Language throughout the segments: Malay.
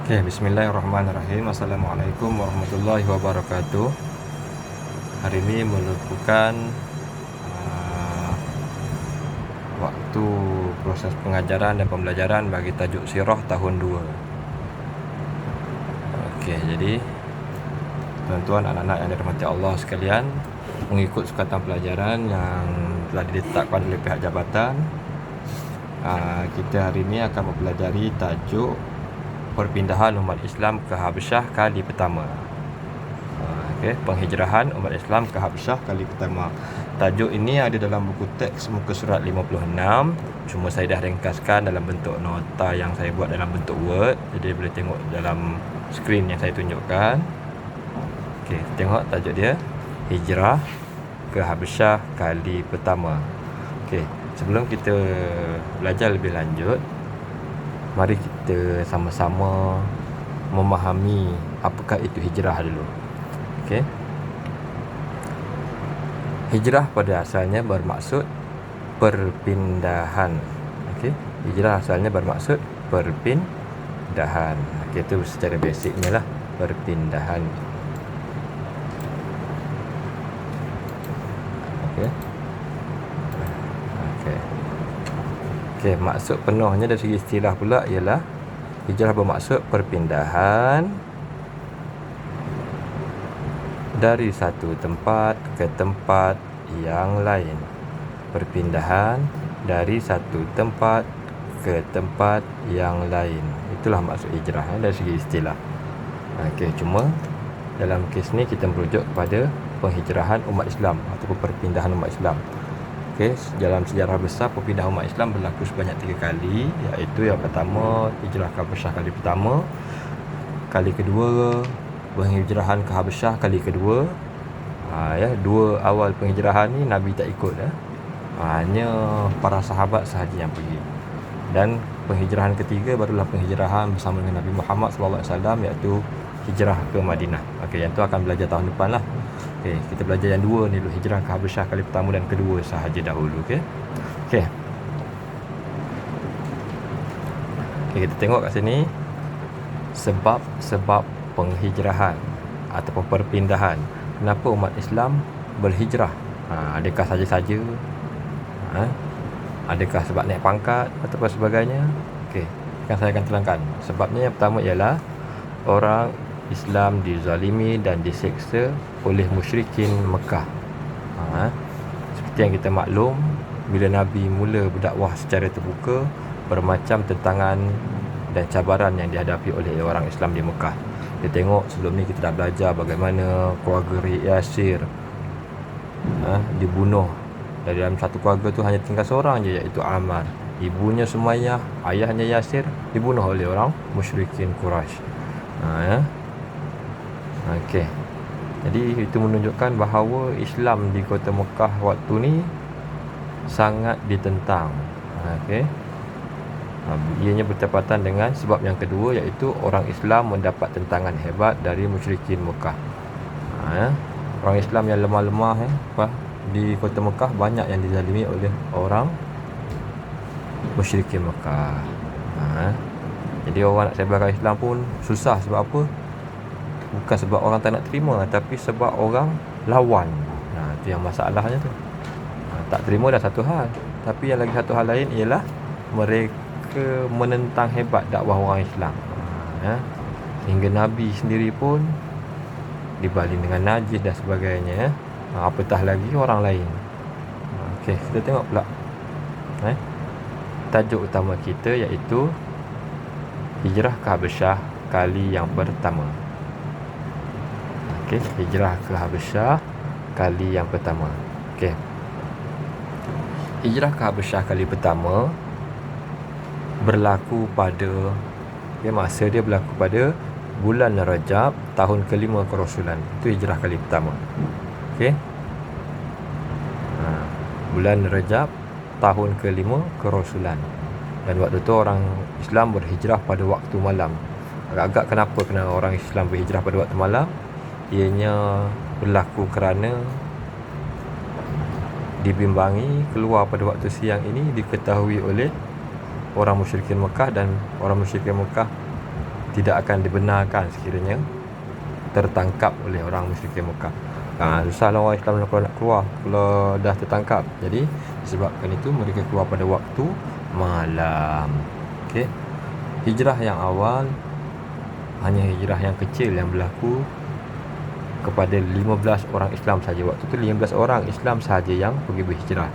Oke, bismillahirrahmanirrahim. Assalamualaikum warahmatullahi wabarakatuh. Hari ini merupakan uh, waktu proses pengajaran dan pembelajaran bagi tajuk sirah tahun 2. Oke, jadi tuan-tuan, anak-anak yang dirahmati Allah sekalian, mengikut sukatan pelajaran yang telah diletakkan oleh pihak jabatan, kita hari ini akan mempelajari tajuk perpindahan umat Islam ke Habasyah kali pertama. Penghijrahan umat Islam ke Habasyah kali pertama. Tajuk ini ada dalam buku teks muka surat 56. Cuma saya dah ringkaskan dalam bentuk nota yang saya buat dalam bentuk Word. Jadi boleh tengok dalam skrin yang saya tunjukkan. Okey, tengok tajuk dia, Hijrah ke Habasyah kali pertama. Okey, sebelum kita belajar lebih lanjut, mari kita sama-sama memahami apakah itu hijrah dulu. Okey. Hijrah pada asalnya bermaksud perpindahan. Okey. Hijrah asalnya bermaksud perpindahan. Okey, itu secara basicnya lah, perpindahan. Okey. Okey. Okey, maksud penuhnya dari segi istilah pula ialah hijrah bermaksud perpindahan dari satu tempat ke tempat yang lain. Perpindahan dari satu tempat ke tempat yang lain. Itulah maksud hijrah dari segi istilah. Okey, cuma dalam kes ni kita merujuk kepada penghijrahan umat Islam ataupun perpindahan umat Islam. Okey, dalam sejarah besar perpindahan umat Islam berlaku sebanyak 3 kali, iaitu yang pertama hijrah ke Habasyah kali pertama, kali kedua penghijrahan ke Habasyah kali kedua. Dua awal penghijrahan ni Nabi tak ikut, hanya para sahabat sahaja yang pergi. Dan penghijrahan ketiga barulah penghijrahan bersama dengan Nabi Muhammad SAW, iaitu hijrah ke Madinah. Okey, yang tu akan belajar tahun depan lah. Okey, kita belajar yang dua ni dulu, hijrah ke Habasyah kali pertama dan kedua sahaja dahulu. Okey. Okey. Okey, kita tengok kat sini sebab-sebab penghijrahan ataupun perpindahan. Kenapa umat Islam berhijrah? Adakah saja-saja? Adakah sebab naik pangkat ataupun sebagainya? Okey, saya akan terangkan. Sebabnya yang pertama ialah orang Islam dizalimi dan diseksa oleh musyrikin Mekah. Seperti yang kita maklum, bila Nabi mula berdakwah secara terbuka, bermacam tentangan dan cabaran yang dihadapi oleh orang Islam di Mekah. Kita tengok sebelum ni kita dah belajar bagaimana keluarga Yasir dibunuh. Dari dalam satu keluarga tu hanya tinggal seorang je, iaitu Ammar. Ibunya Sumayyah, ayahnya Yasir dibunuh oleh orang musyrikin Quraisy. Okey. Jadi itu menunjukkan bahawa Islam di kota Mekah waktu ni sangat ditentang. Okey. Ianya bertepatan dengan sebab yang kedua, iaitu orang Islam mendapat tentangan hebat dari musyrikin Mekah. Orang Islam yang lemah-lemah di kota Mekah banyak yang dizalimi oleh orang musyrikin Mekah. Jadi orang nak sebarkan Islam pun susah. Sebab apa? Bukan sebab orang tak nak terima, tapi sebab orang lawan. Itu yang masalahnya tu. Tak terima dah satu hal, tapi yang lagi satu hal lain ialah mereka menentang hebat dakwah orang Islam. Hingga Nabi sendiri pun dibaling dengan najis dan sebagainya. Apatah lagi orang lain. Okey, kita tengok pula tajuk utama kita, iaitu hijrah ke Habasyah kali yang pertama. Okey, hijrah ke Habasyah kali yang pertama. Okey. Hijrah ke Habasyah kali pertama berlaku pada masa dia berlaku pada bulan Rajab tahun ke-5 kerasulan. Itu hijrah kali pertama. Okey. Bulan Rajab tahun ke-5 kerasulan. Dan waktu tu orang Islam berhijrah pada waktu malam. Agak-agak kenapa kena orang Islam berhijrah pada waktu malam? Ianya berlaku kerana dibimbangi keluar pada waktu siang ini diketahui oleh orang musyrikin Mekah, dan orang musyrikin Mekah tidak akan dibenarkan sekiranya tertangkap oleh orang musyrikin Mekah. Susahlah orang Islam nak keluar kalau dah tertangkap. Jadi disebabkan itu mereka keluar pada waktu malam. Okey. Hijrah yang awal hanya hijrah yang kecil yang berlaku kepada 15 orang Islam saja. Waktu tu 15 orang Islam saja yang pergi berhijrah.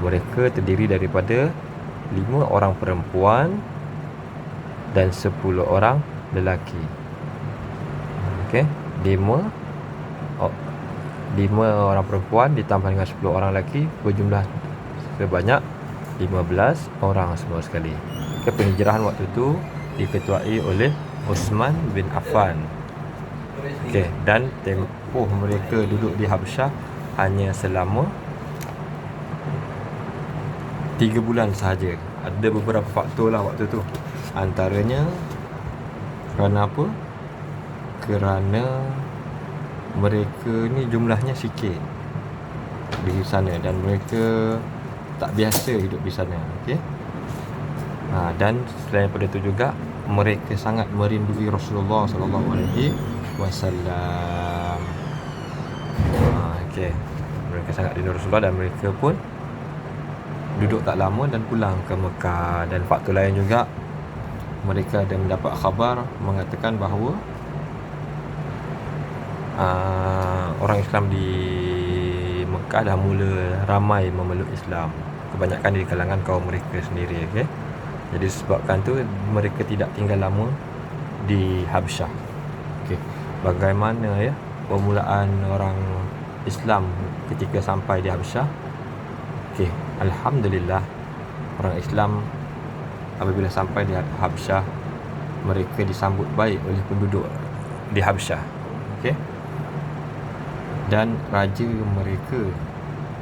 Mereka terdiri daripada 5 orang perempuan dan 10 orang lelaki. Okey, 5 orang perempuan ditambah dengan 10 orang lelaki berjumlah sebanyak 15 orang semua sekali. Okay, penghijrahan waktu itu diketuai oleh Uthman bin Affan. Okey, dan tempoh mereka duduk di Habsyah hanya selama 3 bulan sahaja. Ada beberapa faktor lah waktu tu. Antaranya kerana apa? Kerana mereka ni jumlahnya sikit di sana dan mereka tak biasa hidup di sana. Okey. Dan selain daripada itu juga mereka sangat merindui Rasulullah sallallahu alaihi wasallam. Okey. Mereka sangat rindu Rasulullah dan mereka pun duduk tak lama dan pulang ke Mekah. Dan faktor lain juga, mereka ada mendapat khabar mengatakan bahawa orang Islam di Mekah dah mula ramai memeluk Islam. Kebanyakan di kalangan kaum mereka sendiri. Okay? Jadi sebabkan tu mereka tidak tinggal lama di Habsyah. Okay. Bagaimana ya permulaan orang Islam ketika sampai di Habsyah? Okay. Alhamdulillah, orang Islam apabila sampai di Habsyah, mereka disambut baik oleh penduduk di Habsyah. Okay. Dan raja mereka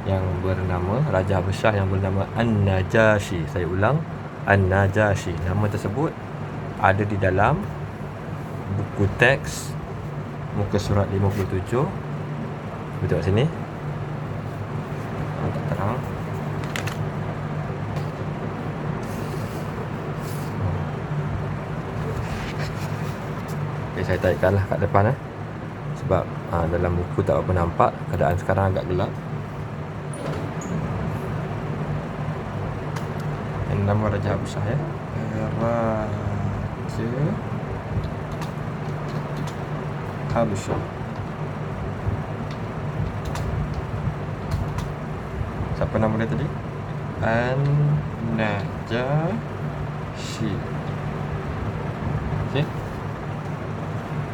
yang bernama, Raja Habsyah yang bernama An-Najashi. Saya ulang, An-Najashi. Nama tersebut ada di dalam buku teks muka surat 57. Betul kat sini. Tak terang. Okay, saya taikkanlah kat depan sebab dalam buku tak apa nampak. Keadaan sekarang agak gelap. Ini nama Raja Habsyah ya. Raja Habsyah. Siapa nama dia tadi? An-Najashi. Okey.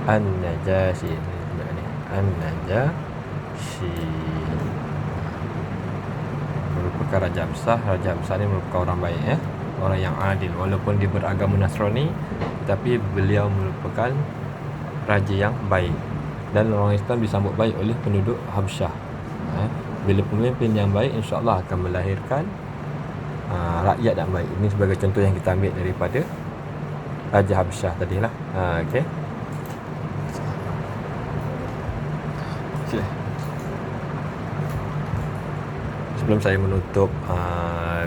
An-Najashi. An-Najashi merupakan Raja Habsyah. Raja Habsyah ni merupakan orang baik ya, orang yang adil. Walaupun dia beragama Nasrani, tetapi beliau merupakan raja yang baik dan orang Islam disambut baik oleh penduduk Habsyah. Bila pemimpin yang baik, insya-Allah akan melahirkan rakyat yang baik. Ini sebagai contoh yang kita ambil daripada Raja Habsyah tadilah. Okey. Sebelum saya menutup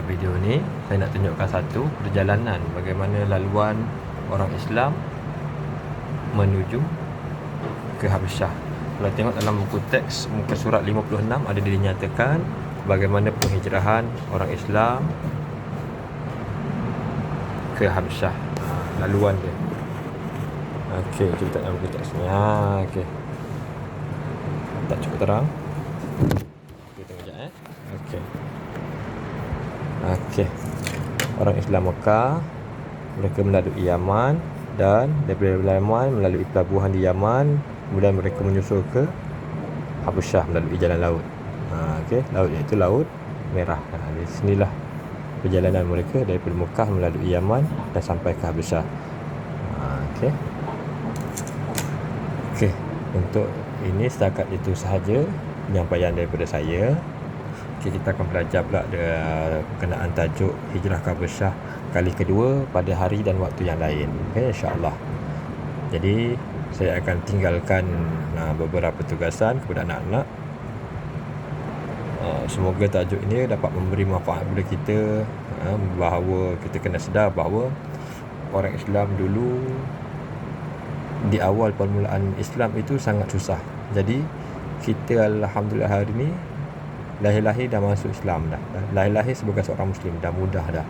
video ni, saya nak tunjukkan satu perjalanan bagaimana laluan orang Islam menuju ke Habsyah. Kalau tengok dalam buku teks muka surat 56 ada dinyatakan bagaimana penghijrahan orang Islam ke Habsyah, laluan dia. Okey, kita tengok buku teks ni. Okey. Tak cukup terang. Okey. Orang Islam Mekah, mereka melalui Yaman dan daripada Yaman melalui pelabuhan di Yaman, kemudian mereka menyusul ke Habsyah melalui jalan laut. Okey, laut iaitu Laut Merah. Di sinilah perjalanan mereka daripada Mekah melalui Yaman dan sampai ke Habsyah. Okey. Okey, untuk ini setakat itu sahaja penyampaian daripada saya. Kita akan belajar pula berkenaan tajuk Hijrah ke Habsyah kali kedua pada hari dan waktu yang lain. Okay, insya-Allah. Jadi saya akan tinggalkan beberapa tugasan kepada anak-anak. Semoga tajuk ini dapat memberi manfaat kepada kita, bahawa kita kena sedar bahawa orang Islam dulu di awal permulaan Islam itu sangat susah. Jadi kita alhamdulillah hari ni lahir-lahir dah masuk Islam dah. Lahir-lahir sebagai seorang Muslim dah mudah dah.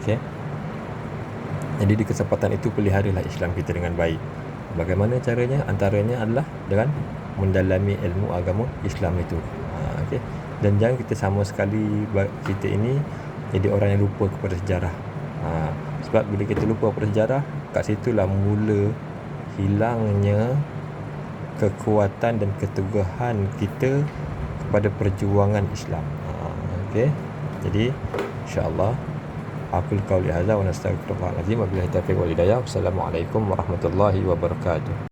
Okey. Jadi di kesempatan itu peliharalah Islam kita dengan baik. Bagaimana caranya? Antaranya adalah dengan mendalami ilmu agama Islam itu. Okey. Dan jangan kita sama sekali kita ini jadi orang yang lupa kepada sejarah. Sebab bila kita lupa kepada sejarah, kat situlah mula hilangnya kekuatan dan keteguhan kita kepada perjuangan Islam. Okey. Jadi insya-Allah aqul qauli hadza wa nastaghfirullahal azim wa billahi taufiq wal hidayah. Wassalamualaikum warahmatullahi wabarakatuh.